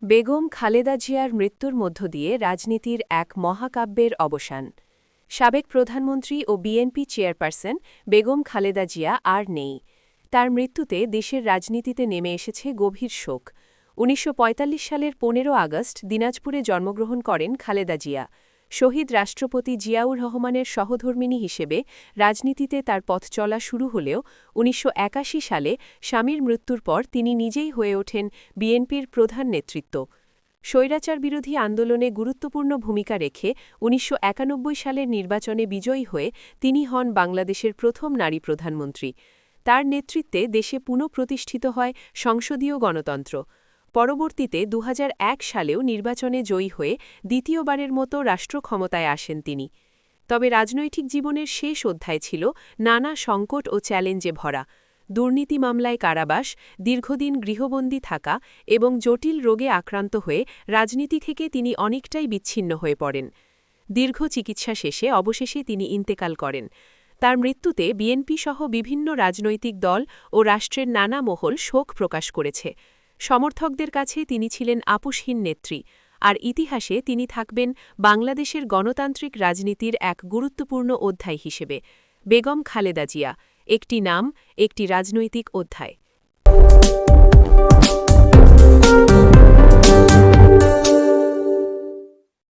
বেগম খালেদা জিয়ার মৃত্যুর মধ্য দিয়ে রাজনীতির এক মহাকাব্যের অবসান। সাবেক প্রধানমন্ত্রী ও বিএনপি চেয়ারপারসন বেগম খালেদা জিয়া আর নেই। তার মৃত্যুতে দেশের রাজনীতিতে নেমে এসেছে গভীর শোক। ১৯৪৫ সালের ১৫ আগস্ট দিনাজপুরে জন্মগ্রহণ করেন খালেদা জিয়া। শহীদ রাষ্ট্রপতি জিয়াউর রহমানের সহধর্মিণী হিসেবে রাজনীতিতে তার পথ চলা শুরু হলেও ১৯৮১ সালে স্বামীর মৃত্যুর পর তিনি নিজেই হয়ে ওঠেন বিএনপির প্রধান নেতৃত্ব। স্বৈরাচার বিরোধী আন্দোলনে গুরুত্বপূর্ণ ভূমিকা রেখে ১৯৯১ সালের নির্বাচনে বিজয়ী হয়ে তিনি হন বাংলাদেশের প্রথম নারী প্রধানমন্ত্রী। তার নেতৃত্বে দেশে পুনঃপ্রতিষ্ঠিত হয় সংসদীয় গণতন্ত্র। পরবর্তীতে ২০০১ সালেও নির্বাচনে জয়ী হয়ে দ্বিতীয়বারের মতো রাষ্ট্র ক্ষমতায় আসেন তিনি। তবে রাজনৈতিক জীবনের শেষ অধ্যায় ছিল নানা সংকট ও চ্যালেঞ্জে ভরা। দুর্নীতি মামলায় কারাবাস, দীর্ঘদিন গৃহবন্দী থাকা এবং জটিল রোগে আক্রান্ত হয়ে রাজনীতি থেকে তিনি অনেকটাই বিচ্ছিন্ন হয়ে পড়েন। দীর্ঘ চিকিৎসা শেষে অবশেষে তিনি ইন্তেকাল করেন। তার মৃত্যুতে বিএনপি সহ বিভিন্ন রাজনৈতিক দল ও রাষ্ট্রের নানা মহল শোক প্রকাশ করেছে। সমর্থকদের কাছে তিনি ছিলেন আপোষহীন নেত্রী, আর ইতিহাসে তিনি থাকবেন বাংলাদেশের গণতান্ত্রিক রাজনীতির এক গুরুত্বপূর্ণ অধ্যায় হিসেবে। বেগম খালেদা জিয়া, একটি নাম, একটি রাজনৈতিক অধ্যায়।